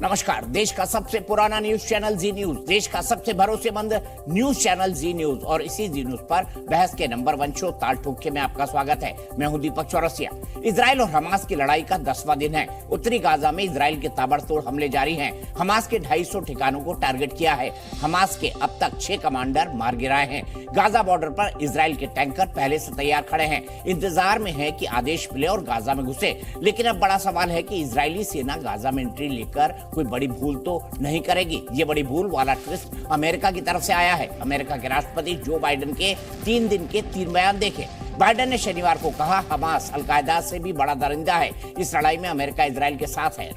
नमस्कार। देश का सबसे पुराना न्यूज चैनल जी न्यूज, देश का सबसे भरोसेमंद न्यूज चैनल जी न्यूज और इसी जी न्यूज पर बहस के नंबर 1 शो ताल ठोके में आपका स्वागत है। मैं हूं दीपक चौरसिया। इजराइल और हमास की लड़ाई का 10वां दिन है। उत्तरी गाजा में इजराइल के ताबड़तोड़ हमले जारी हैं। हमास के 250 ठिकानों को टारगेट किया है। हमास के अब तक 6 कमांडर मार गिराए हैं। गाजा बॉर्डर पर इजराइल के टैंकर पहले से तैयार खड़े हैं, इंतजार में है कि आदेश मिले और गाजा में घुसे। लेकिन अब बड़ा सवाल है कि इजरायली सेना गाजा में एंट्री लेकर कोई बड़ी भूल तो नहीं करेगी। ये बड़ी भूल वाला ट्विस्ट अमेरिका की तरफ से आया है। अमेरिका के राष्ट्रपति जो बाइडेन के 3 दिन के 3 बयान देखे। बाइडेन ने शनिवार को कहा, हमास अलकायदा से भी बड़ा दरिंदा है। इस लड़ाई में अमेरिका इजराइल के साथ है।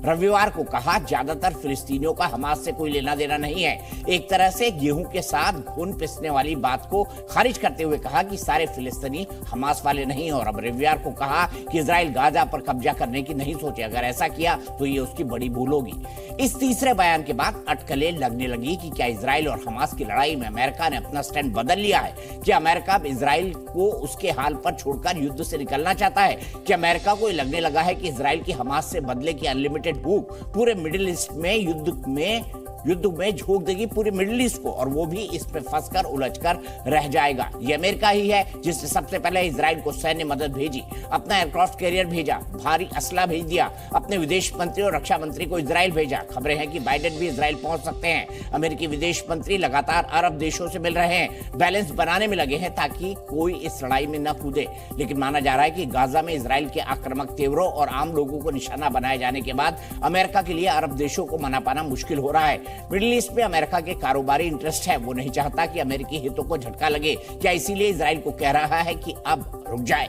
रविवार को कहा, ज्यादातर फिलिस्तीनियों का हमास से कोई लेना देना नहीं है। एक तरह से गेहूं के साथ घुन पिसने वाली बात को खारिज करते हुए कहा कि सारे फिलिस्तीनी हमास वाले नहीं। और अब रविवार को कहा कि इजराइल गाजा पर कब्जा करने की नहीं सोचे। अगर ऐसा किया तो ये उसकी बड़ी भूल होगी। इस तीसरे बयान के बाद अटकलें लगने लगी कि क्या इजराइल और हमास की लड़ाई में अमेरिका ने अपना स्टैंड बदल लिया है। क्या अमेरिका अब इजराइल को उसके हाल पर छोड़कर युद्ध से निकलना चाहता है। कि अमेरिका को लगने लगा है कि इजराइल की हमास से बदले की अनलिमिटेड भूख पूरे मिडिल ईस्ट में युद्ध में झोंक देगी पूरे मिडिल ईस्ट को, और वो भी इस पे फंसकर उलझकर रह जाएगा। ये अमेरिका ही है जिसने सबसे पहले इजराइल को सैन्य मदद भेजी, अपना एयरक्राफ्ट कैरियर भेजा, भारी असला भेज दिया, अपने विदेश मंत्री और रक्षा मंत्री को इजराइल भेजा। खबरें हैं कि बाइडेन भी इजराइल पहुंच सकते हैं। अमेरिकी विदेश मंत्री लगातार अरब देशों से मिल रहे हैं, बैलेंस बनाने में लगे हैं ताकि कोई इस लड़ाई में न कूदे। लेकिन माना जा रहा है कि गाजा में इजराइल के आक्रामक तेवरों और आम लोगों को निशाना बनाए जाने के बाद अमेरिका के लिए अरब देशों को मना पाना मुश्किल हो रहा है। मिडिल ईस्ट में अमेरिका के कारोबारी इंटरेस्ट है। वो नहीं चाहता कि अमेरिकी हितों को झटका लगे। क्या इसीलिए इजराइल को कह रहा है कि अब रुक जाए।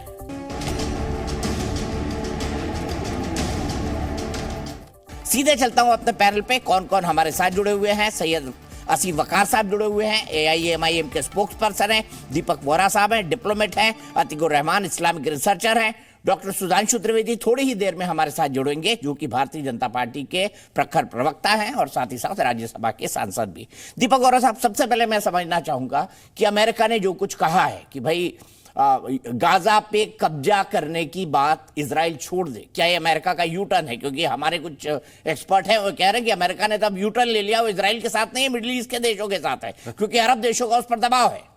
सीधे चलता हूं अपने पैनल पे, कौन कौन हमारे साथ जुड़े हुए हैं। सैयद असीम वकार साहब जुड़े हुए हैं, AIMIM के स्पोक्स पर्सन हैं। दीपक वोरा साहब हैं, डिप्लोमेट हैं। अतीकुर रहमान इस्लामिक रिसर्चर हैं। डॉक्टर सुधांशु त्रिवेदी थोड़ी ही देर में हमारे साथ जुड़ेंगे, जो कि भारतीय जनता पार्टी के प्रखर प्रवक्ता हैं और साथ ही साथ राज्यसभा के सांसद भी। दीपक वोरा साहब, सबसे पहले मैं समझना चाहूंगा कि अमेरिका ने जो कुछ कहा है कि भाई गाजा पे कब्जा करने की बात इजराइल छोड़ दे, क्या ये अमेरिका का यू टर्न है? क्योंकि हमारे कुछ एक्सपर्ट हैं वो कह रहे हैं कि अमेरिका ने तब यू टर्न ले लिया, वो इजराइल के साथ नहीं है, मिडिल ईस्ट के देशों के साथ है, क्योंकि अरब देशों का उस पर दबाव है।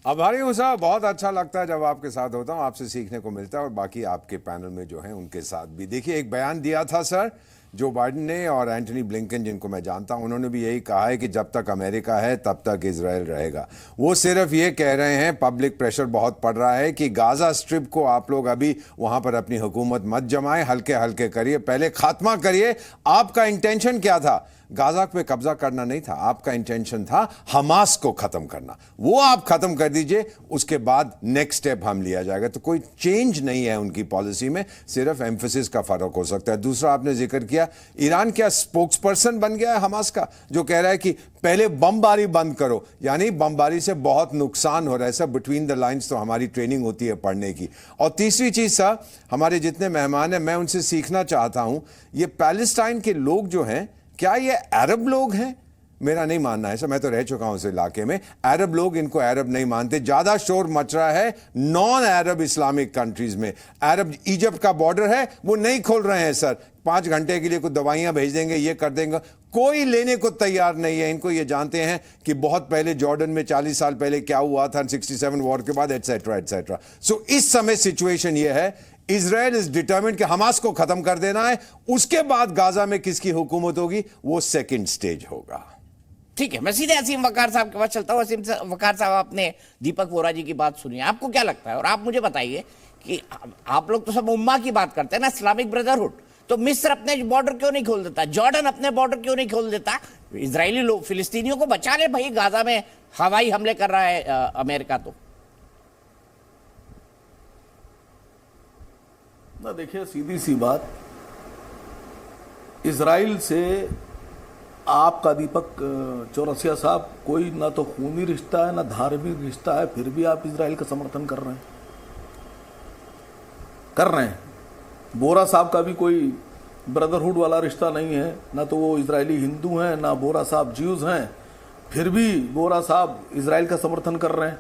आभारी हूँ साहब, बहुत अच्छा लगता है जब आपके साथ होता हूँ, आपसे सीखने को मिलता है और बाकी आपके पैनल में जो है उनके साथ भी। देखिए, एक बयान दिया था सर जो बाइडेन ने, और एंटनी ब्लिंकन जिनको मैं जानता हूं, उन्होंने भी यही कहा है कि जब तक अमेरिका है तब तक इजराइल रहेगा। वो सिर्फ ये कह रहे हैं, पब्लिक प्रेशर बहुत पड़ रहा है कि गाजा स्ट्रिप को आप लोग अभी वहां पर अपनी हुकूमत मत जमाएं, हल्के हल्के करिए, पहले खात्मा करिए। आपका इंटेंशन क्या था? गाजा पे कब्जा करना नहीं था, आपका इंटेंशन था हमास को खत्म करना। वो आप खत्म कर दीजिए, उसके बाद नेक्स्ट स्टेप हम लिया जाएगा। तो कोई चेंज नहीं है उनकी पॉलिसी में, सिर्फ एम्फेसिस का फर्क हो सकता है। दूसरा, आपने जिक्र किया ईरान क्या स्पोक्स पर्सन बन गया है हमास का, जो कह रहा है कि पहले बमबारी बंद करो, यानी बमबारी से बहुत नुकसान हो रहा है। सब बिटवीन द लाइंस तो हमारी ट्रेनिंग होती है पढ़ने की। और तीसरी चीज सर, हमारे जितने मेहमान हैं मैं उनसे सीखना चाहता हूं, ये पैलेस्टाइन के लोग जो हैं, क्या ये अरब लोग हैं? मेरा नहीं मानना है सर, मैं तो रह चुका हूं उस इलाके में। अरब लोग इनको अरब नहीं मानते। ज्यादा शोर मच रहा है नॉन अरब इस्लामिक कंट्रीज में। अरब इजिप्ट का बॉर्डर है, वो नहीं खोल रहे हैं सर। 5 घंटे के लिए कुछ दवाइयां भेज देंगे, ये कर देंगे, कोई लेने को तैयार नहीं है इनको। ये जानते हैं कि बहुत पहले जॉर्डन में 40 साल पहले क्या हुआ था, 67 वॉर के बाद, एटसेट्रा एटसेट्रा। सो इस समय सिचुएशन ये है, इजराइल इज डिटर्मिन्ड कि हमास को खत्म कर देना है। उसके बाद गाजा में किसकी हुकूमत होगी, वो सेकंड स्टेज होगा। ठीक है, मैं सीधे असीम वकार साहब के पास चलता हूं। असीम वकार साहब, आपने दीपक वोरा जी की बात सुनी, आपको क्या लगता है? और आप मुझे बताइए कि आप लोग तो सब उम्मा की बात करते हैं ना, इस्लामिक ब्रदरहुड, तो मिस्र अपने बॉर्डर क्यों नहीं खोल देता? जॉर्डन अपने बॉर्डर क्यों नहीं खोल देता? इजरायली लोग फिलिस्तीनियों को बचा ले भाई, गाजा में हवाई हमले कर रहा है अमेरिका। तो ना देखिए, सीधी सी बात, इजराइल से आपका दीपक चौरसिया साहब कोई ना तो खूनी रिश्ता है ना धार्मिक रिश्ता है, फिर भी आप इजराइल का समर्थन कर रहे हैं। बोरा साहब का भी कोई ब्रदरहुड वाला रिश्ता नहीं है, ना तो वो इजरायली हिंदू हैं, ना बोरा साहब ज्यूज हैं, फिर भी बोरा साहब इजराइल का समर्थन कर रहे हैं।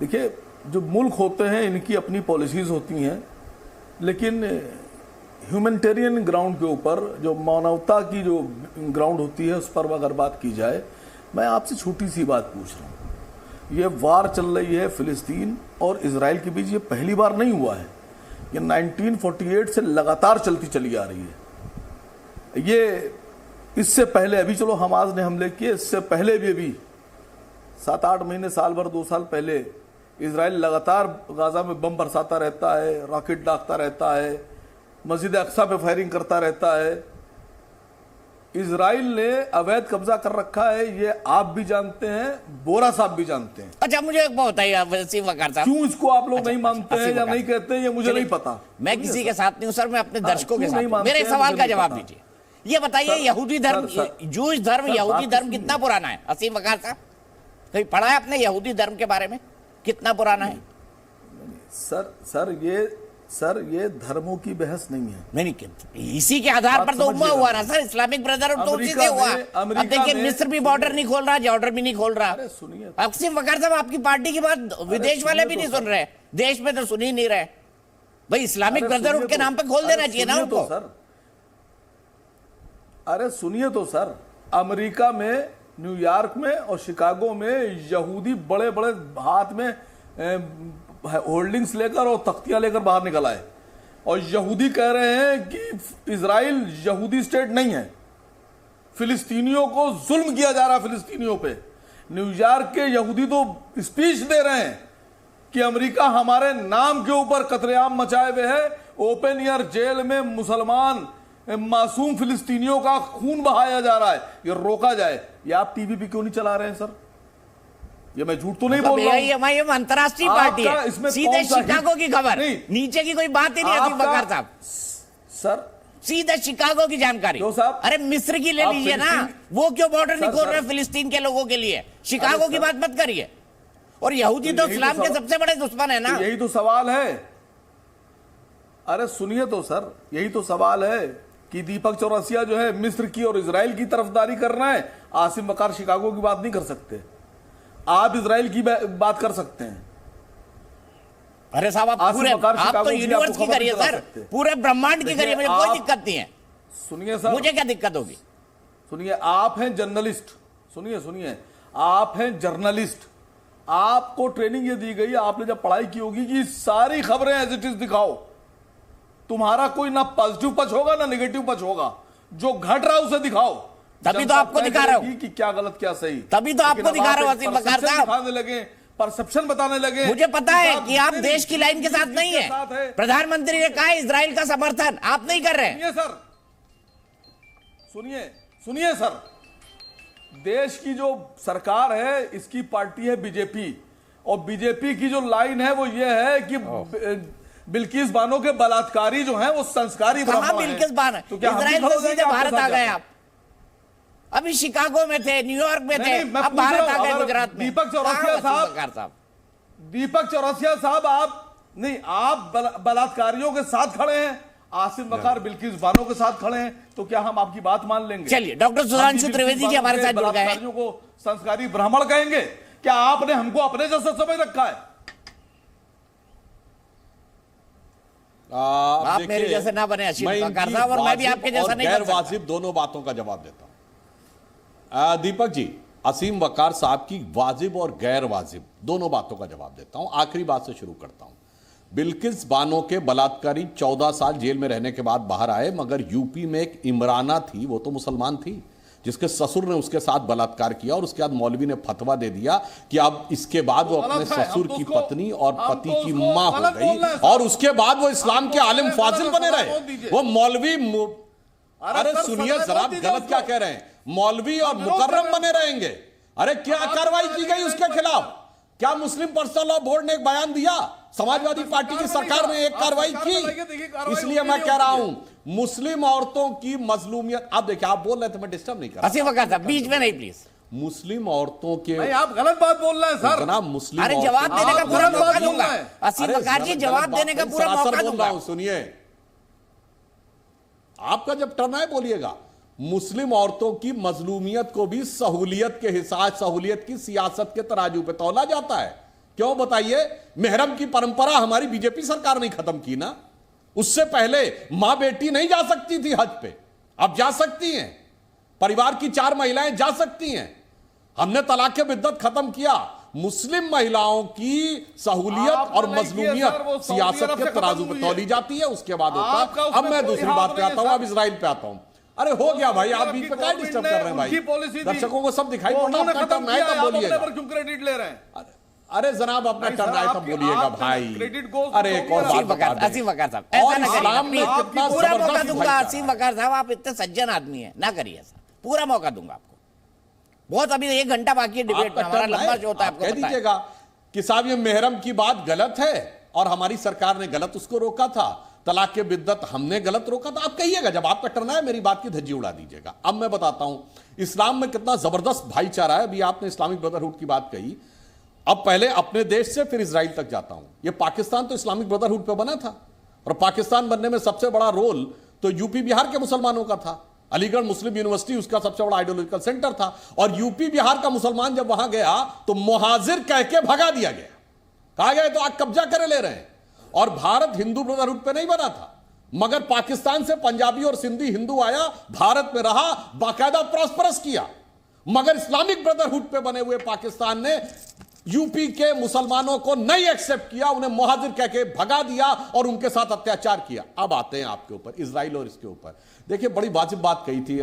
देखिए, जो मुल्क होते हैं इनकी अपनी पॉलिसीज होती हैं, लेकिन ह्यूमैनिटेरियन ग्राउंड के ऊपर, जो मानवता की जो ग्राउंड होती है, उस पर अगर बात की जाए, मैं आपसे छोटी सी बात पूछ रहा हूँ। ये वार चल रही है फिलिस्तीन और इजराइल के बीच, ये पहली बार नहीं हुआ है, ये 1948 से लगातार चलती चली आ रही है। ये इससे पहले, अभी चलो हमास ने हमले किए, इससे पहले भी 7-8 महीने, साल भर, 2 साल पहले इजराइल लगातार गाजा में बम बरसाता रहता है, रॉकेट दागता रहता है, मस्जिद अक्सा पे फायरिंग करता रहता है। इजराइल ने अवैध कब्जा कर रखा है, ये आप भी जानते हैं, बोरा साहब भी जानते हैं। अच्छा, मुझे एक बात बताइए वसीम वकार साहब, क्यों इसको आप लोग नहीं मानते हैं या नहीं कहते हैं, ये मुझे नहीं पता। मैं किसी के साथ नहीं हूं सर, मैं अपने दर्शकों के क्यों साथ नहीं हूं। मानते मेरे हैं, सवाल मुझे का नहीं जवाब पता। दीजिए। ये बताइए, यहूदी धर्म, जूश धर्म, यहूदी धर्म सुनिए। कितना पुराना है? असीम वकार साहब, कहीं पढ़ा है आपने यहूदी धर्म के बारे में? कितना पुराना है? सर ये धर्मों की बहस नहीं है। नहीं, इसी के आधार पर तो उम्मा हुआ ना सर, इस्लामिक ब्रदरहुड तो उसी से हुआ। अब देखिए, मिस्र भी बॉर्डर नहीं खोल रहा, जॉर्डन भी नहीं खोल रहा। अरे सुनिए, असीम वकार साहब, आपकी पार्टी की बात विदेश वाले भी नहीं सुन रहे, देश में तो सुन ही नहीं रहे। भाई, इस्लामिक ब्रदरहुड के नाम पे खोल देना चाहिए ना उनको। अरे सुनिए तो सर, अमेरिका में, न्यूयॉर्क में और शिकागो में यहूदी बड़े बड़े हाथ में होल्डिंग्स लेकर और तख्तियां लेकर बाहर निकल आए, और यहूदी कह रहे हैं कि इजराइल यहूदी स्टेट नहीं है, फिलिस्तीनियों को जुल्म किया जा रहा है फिलिस्तीनियों पे। न्यूयॉर्क के यहूदी तो स्पीच दे रहे हैं कि अमेरिका हमारे नाम के ऊपर कतलेआम मचाए हुए है, ओपन एयर जेल में मुसलमान मासूम फिलिस्तीनियों का खून बहाया जा रहा है, ये रोका जाए। ये आप टीवी पे क्यों नहीं चला रहे हैं सर? ये मैं झूठ तो नहीं बोल रहा हूं। ये अंतरराष्ट्रीय पार्टी है, सीधे शिकागो की खबर, नीचे की कोई बात ही नहीं आती वकार साहब। सर सीधे शिकागो की जानकारी। अरे मिस्र की ले लीजिए ना, वो क्यों बॉर्डर नहीं खोल रहे फिलिस्तीन के लोगों के लिए? शिकागो की बात मत करिए। और यहूदी तो इस्लाम के सबसे बड़े दुश्मन है ना। यही तो सवाल है। अरे सुनिए तो सर, यही तो सवाल है कि दीपक चौरसिया जो है मिस्र की और इजराइल की तरफदारी कर रहा है, आसिम वकार शिकागो की बात नहीं कर सकते, आप इजराइल की बात कर सकते हैं। अरे साहब, आप तो यूनिवर्स की करिए सर, पूरे ब्रह्मांड की करिए, मुझे कोई दिक्कत नहीं है। सुनिए सर, मुझे क्या दिक्कत होगी? सुनिए, आप हैं जर्नलिस्ट, सुनिए, आप हैं जर्नलिस्ट, आपको ट्रेनिंग ये दी गई, आपने जब पढ़ाई की होगी कि सारी खबरें एज इट इज दिखाओ, तुम्हारा कोई ना पॉजिटिव पक्ष होगा ना नेगेटिव पक्ष होगा, जो घट रहा है उसे दिखाओ। तभी तो आपको दिखा रहा हूं कि क्या गलत क्या सही, तभी तो आपको दिखा रहा हूं असीम वकार साहब। दिखाने लगे, परसेप्शन बताने लगे। मुझे पता है कि आप देश की लाइन के साथ नहीं है। प्रधानमंत्री ने कहा इजराइल का समर्थन, आप नहीं कर रहे हैं। सुनिए सर, देश की जो सरकार है, इसकी पार्टी है बीजेपी, और बीजेपी की जो लाइन है वो ये है कि बिल्किस बानो के बलात्कारी जो हैं वो संस्कारी ब्राह्मण हैं। बिल्किस बानो, तो क्या इजराइल से सीधे भारत आ गए आप? अभी शिकागो में थे, न्यूयॉर्क में थे, अब भारत आ गए गुजरात में। दीपक चौरसिया साहब, आप नहीं, आप बलात्कारियों के साथ खड़े हैं, आसिम वकार बिल्किस बानो के साथ खड़े हैं, तो क्या हम आपकी बात मान लेंगे? चलिए, डॉक्टर सुधांशु त्रिवेदी जी हमारे साथ जुड़ गए हैं। को संस्कारी ब्राह्मण कहेंगे? क्या आपने हमको अपने जैसा समझ रखा है? आप मेरे जैसे ना बने असीम वकार साहब, और मैं भी आपके जैसा नहीं बन सकता। गैर वाजिब दोनों बातों का जवाब देता हूं। दीपक जी, असीम वकार साहब की वाजिब और गैर वाजिब दोनों बातों का जवाब देता हूं। आखिरी बात से शुरू करता हूं। बिल्किस बानो के बलात्कारी 14 साल जेल में रहने के बाद बाहर आए, मगर यूपी में एक इमराना थी, वो तो मुसलमान थी, जिसके ससुर ने उसके साथ बलात्कार किया, और उसके बाद मौलवी ने फतवा दे दिया कि अब इसके बाद वो अपने ससुर की पत्नी और पति की मां हो गई, और उसके बाद वो इस्लाम के आलिम फाजिल बने रहे। वो मौलवी, अरे सुनिए जरा, आप गलत क्या कह रहे हैं? मौलवी और मुकर्रम बने रहेंगे। अरे क्या कार्रवाई की गई उसके खिलाफ? क्या मुस्लिम पर्सनल लॉ बोर्ड ने एक बयान दिया? समाजवादी पार्टी की सरकार ने एक कार्रवाई की। इसलिए मैं कह रहा हूं, मुस्लिम औरतों की मजलूमियत, आप देखिए, आप बोल रहे थे, मैं डिस्टर्ब नहीं कर रहा। असीम वकार साहब, बीच में नहीं प्लीज। मुस्लिम औरतों के, नहीं, आप गलत बात बोल रहे हैं सर। जनाब, मुस्लिम, अरे जवाब देने का पूरा मौका दूंगा। असीम वकार जी, जवाब देने का पूरा मौका दूंगा। सुनिए, आपका जब टर्न आए बोलिएगा। मुस्लिम औरतों की मजलूमियत को भी सहूलियत के हिसाब, सहूलियत की सियासत के तराजू पे तौला जाता है। क्यों बताइए? मेहरम की परंपरा हमारी बीजेपी सरकार ने खत्म की ना। उससे पहले मां बेटी नहीं जा सकती थी हज पे, अब जा सकती हैं। परिवार की 4 महिलाएं जा सकती हैं। हमने तलाक बिद्दत खत्म किया। मुस्लिम महिलाओं की सहूलियत और मजलूमियत सियासत के तराजू पे तौली जाती है, उसके बाद होता है। अब मैं दूसरी बात पे आता हूं, अब इजराइल पे आता हूं। अरे हो गया भाई, आप बीच में क्या डिस्टर्ब कर रहे हैं भाई? दर्शकों को सब दिखाई पड़ता है, अपना टर्न आए तब बोलिएगा। क्यों क्रेडिट ले रहे हैं? अरे जनाब अपना टर्न आए तब बोलिएगा भाई। अरे एक और बात बता दें। असीम वकार साहब, और ऐसा ना करिए, इस्लाम में please। कितना पूरा मौका जबरदस्त दूंगा भाईचारा असीम वकार साहब, आप इतने सज्जन आदमी हैं, ना करिए ऐसा। पूरा मौका दूंगा आपको। बहुत अभी 1 घंटा बाकी है डिबेट में, हमारा लंबा शो होता है, आपको कह पता है। दीजिएगा कि साहब ये मेहरम की बात गलत है और हमारी सरकार ने गलत उसको रोका था, तलाक के बिद्दत हमने गलत रोका था। आप कहिएगा, जब आपका टर्न है मेरी बात की धज्जी उड़ा दीजिएगा। अब मैं बताता हूं इस्लाम में कितना जबरदस्त भाईचारा है। अभी आपने इस्लामिक ब्रदरहुड की बात कही, अब पहले अपने देश से फिर इजराइल तक जाता हूं। ये पाकिस्तान तो इस्लामिक ब्रदरहुड पे बना था और पाकिस्तान बनने में सबसे बड़ा रोल तो यूपी बिहार के मुसलमानों का था। अलीगढ़ मुस्लिम यूनिवर्सिटी उसका सबसे बड़ा आइडियोलॉजिकल सेंटर था और यूपी बिहार का मुसलमान जब वहां गया तो मुहाजिर कह के भगा दिया गया। कहा गया तो आप कब्जा करे ले रहे हैं। और भारत हिंदू ब्रदरहुड पे नहीं बना था, मगर पाकिस्तान से पंजाबी और सिंधी हिंदू आया, भारत में रहा, बाकायदा प्रॉस्परस किया। मगर इस्लामिक ब्रदरहुड पे बने हुए पाकिस्तान ने यूपी के मुसलमानों को नहीं एक्सेप्ट किया, उन्हें मुहाजिर कह के भगा दिया और उनके साथ अत्याचार किया। अब आते हैं आपके ऊपर, इजराइल और इसके ऊपर। देखिए बड़ी वाजिब बात कही थी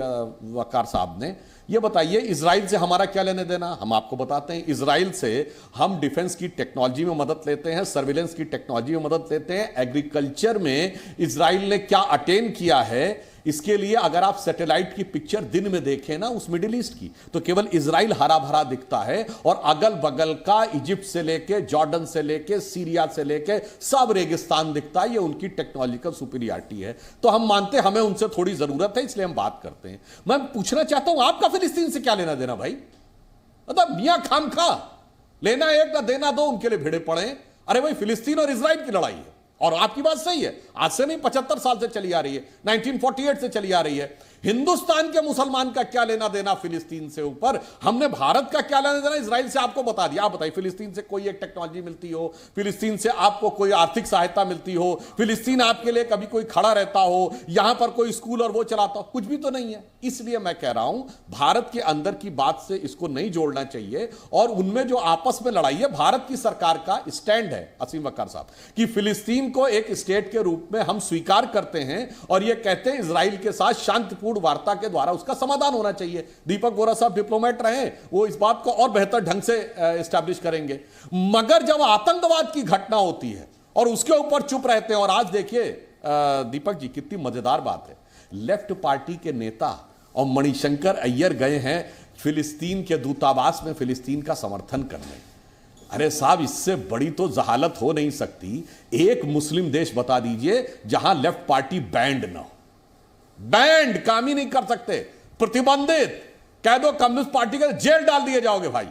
वकार साहब ने। ये बताइए इजराइल से हमारा क्या लेने देना? हम आपको बताते हैं। इजराइल से हम डिफेंस की टेक्नोलॉजी में मदद लेते हैं, सर्विलेंस की टेक्नोलॉजी में मदद लेते हैं। एग्रीकल्चर में इजराइल ने क्या अटेन किया है, इसके लिए अगर आप सैटेलाइट की पिक्चर दिन में देखें ना उस मिडिल ईस्ट की, तो केवल इजराइल हरा भरा दिखता है और अगल बगल का इजिप्ट से लेके, जॉर्डन से लेके, सीरिया से लेके सब रेगिस्तान दिखता है। ये उनकी टेक्नोलॉजिकल सुपीरियरिटी है। तो हम मानते हैं हमें उनसे थोड़ी जरूरत है, इसलिए हम बात करते हैं। मैं पूछना चाहता हूं आपका फिलिस्तीन से क्या लेना देना भाई? मतलब मियां खाम खा लेना एक ना देना दो, उनके लिए भिड़े पड़े। अरे भाई फिलिस्तीन और इजराइल की लड़ाई है और आपकी बात सही है, आज से नहीं 75 साल से चली आ रही है, 1948 से चली आ रही है। हिंदुस्तान के मुसलमान का क्या लेना देना फिलिस्तीन से ऊपर? हमने भारत का क्या लेना देना इजराइल से आपको बता दिया। आप बताइए, फिलिस्तीन से कोई एक टेक्नोलॉजी मिलती हो, फिलिस्तीन से आपको कोई आर्थिक सहायता मिलती हो, फिलिस्तीन आपके लिए कभी कोई खड़ा रहता हो, यहां पर कोई स्कूल और वो चलाता हो, कुछ भी तो नहीं है। इसलिए मैं कह रहा हूं भारत के अंदर की बात से इसको नहीं जोड़ना चाहिए और उनमें जो आपस में लड़ाई है, भारत की सरकार का स्टैंड है असीम वकार साहब कि फिलिस्तीन को एक स्टेट के रूप में हम स्वीकार करते हैं और यह कहते हैं इजराइल के साथ शांतिपूर्ण वार्ता के द्वारा उसका समाधान होना चाहिए। दीपक बोरा साहब डिप्लोमेट रहे, वो इस बात को और बेहतर ढंग से एस्टैब्लिश करेंगे। मगर जब आतंकवाद की घटना होती है और उसके ऊपर चुप रहते हैं, और आज देखिए दीपक जी कितनी मजेदार बात है, लेफ्ट पार्टी के नेता और मणिशंकर अय्यर गए हैं फिलिस्तीन के दूतावास में फिलिस्तीन का समर्थन करने। अरे साहब इससे बड़ी तो जहालत हो नहीं सकती। एक मुस्लिम देश बता दीजिए जहां लेफ्ट पार्टी बैंड ना हो। बैंड काम ही नहीं कर सकते, प्रतिबंधित कह दो कम्युनिस्ट पार्टी के जेल डाल दिए जाओगे भाई।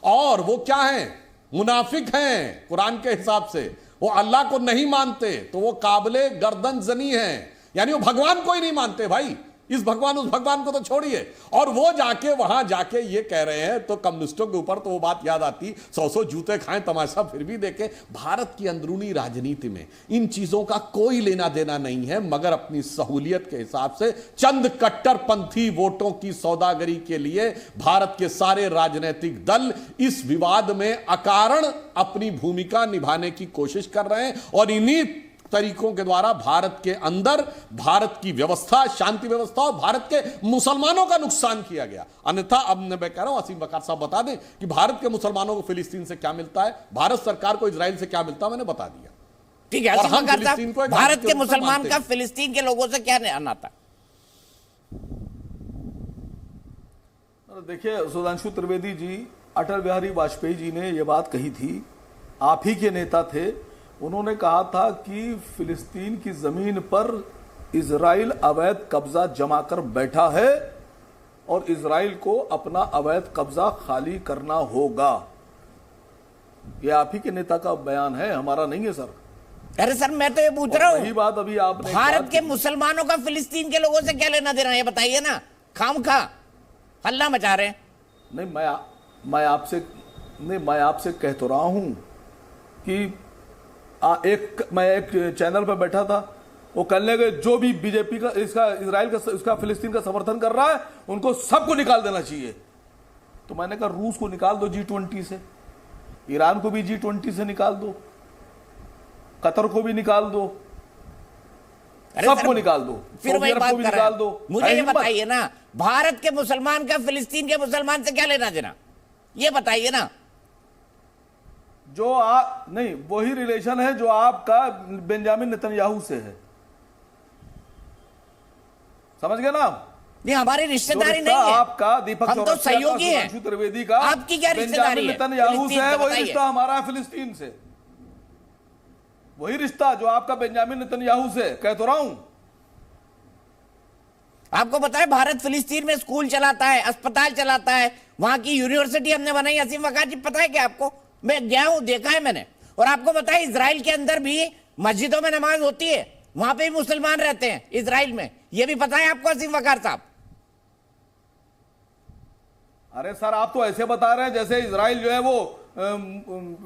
और वो क्या हैं? मुनाफिक हैं कुरान के हिसाब से। वो अल्लाह को नहीं मानते तो वो काबिले गर्दन जनी हैं, यानी वो भगवान को ही नहीं मानते भाई। इस भगवान उस भगवान को तो छोड़िए, और वो जाके वहां जाके ये कह रहे हैं तो कम्युनिस्टों के ऊपर तो वो बात याद आती, 100 जूते खाएं तमाशा फिर भी देखें। भारत की अंदरूनी राजनीति में इन चीजों का कोई लेना देना नहीं है, मगर अपनी सहूलियत के हिसाब से चंद कट्टरपंथी वोटों की सौदागरी के लिए भारत के सारे राजनीतिक दल इस विवाद में अकारण अपनी भूमिका निभाने की कोशिश कर रहे हैं और इन्हीं तरीकों के द्वारा भारत के अंदर भारत की व्यवस्था, शांति व्यवस्था और भारत के मुसलमानों का नुकसान किया गया। अन्यथा अब मैं कह रहा हूं असीम वकार साहब बता दें कि भारत के मुसलमानों को फिलिस्तीन से क्या मिलता है, भारत सरकार को इजराइल से क्या मिलता है, मैंने बता दिया। ठीक है असीम वकार साहब, भारत के मुसलमान का फिलिस्तीन के लोगों से क्या नाता? देखिए सुधांशु त्रिवेदी जी, अटल बिहारी वाजपेयी जी ने यह बात कही थी, आप ही के नेता थे। उन्होंने कहा था कि फिलिस्तीन की जमीन पर इजराइल अवैध कब्जा जमा कर बैठा है और इजराइल को अपना अवैध कब्जा खाली करना होगा। यह आप ही के नेता का बयान है, हमारा नहीं है सर। अरे सर मैं तो ये पूछ रहा हूँ, वही बात अभी आपने, भारत के मुसलमानों का फिलिस्तीन के लोगों से क्या लेना देना, ये बताइए ना। खाम खा हल्ला मचा रहे। नहीं मैं आपसे कह तो रहा हूं कि मैं एक चैनल पर बैठा था, वो कर लेंगे। जो भी बीजेपी का, इसका इजराइल का, इसका फिलिस्तीन का समर्थन कर रहा है, उनको सबको निकाल देना चाहिए। तो मैंने कहा रूस को निकाल दो G20 से, ईरान को भी G20 से निकाल दो, कतर को भी निकाल दो, सबको निकाल दो, फिर वही बात को भी कर निकाल रहे दो। हैं। मुझे ये बताइए ना, भारत के मुसलमान का फिलिस्तीन के मुसलमान से क्या लेना देना, ये बताइए ना। जो नहीं, वही रिलेशन है जो आपका बेंजामिन नेतन्याहू से है, समझ गए ना? नहीं, हमारी रिश्तेदारी जो नहीं है, आपका दीपक हम तो चौरसिया का, सहयोगी हैं। सुधांशु त्रिवेदी का, आपकी क्या रिश्तेदारी है नेतन्याहू से है, वही बताइए। रिश्ता हमारा है फिलिस्तीन से, वही रिश्ता जो आपका बेंजामिन नेतन्याहू से, कह तो रहा हूं। आपको पता है भारत फिलिस्तीन में स्कूल चलाता है, अस्पताल चलाता है, वहां की यूनिवर्सिटी हमने बनाई। असीम वकार जी, पता है क्या आपको? मैं गया हूं, देखा है मैंने। और आपको पता है इजराइल के अंदर भी मस्जिदों में नमाज होती है, वहां पे भी मुसलमान रहते हैं इजराइल में, यह भी पता है आपको असीम वकार साहब? अरे सर, आप तो ऐसे बता रहे हैं जैसे इजराइल जो है वो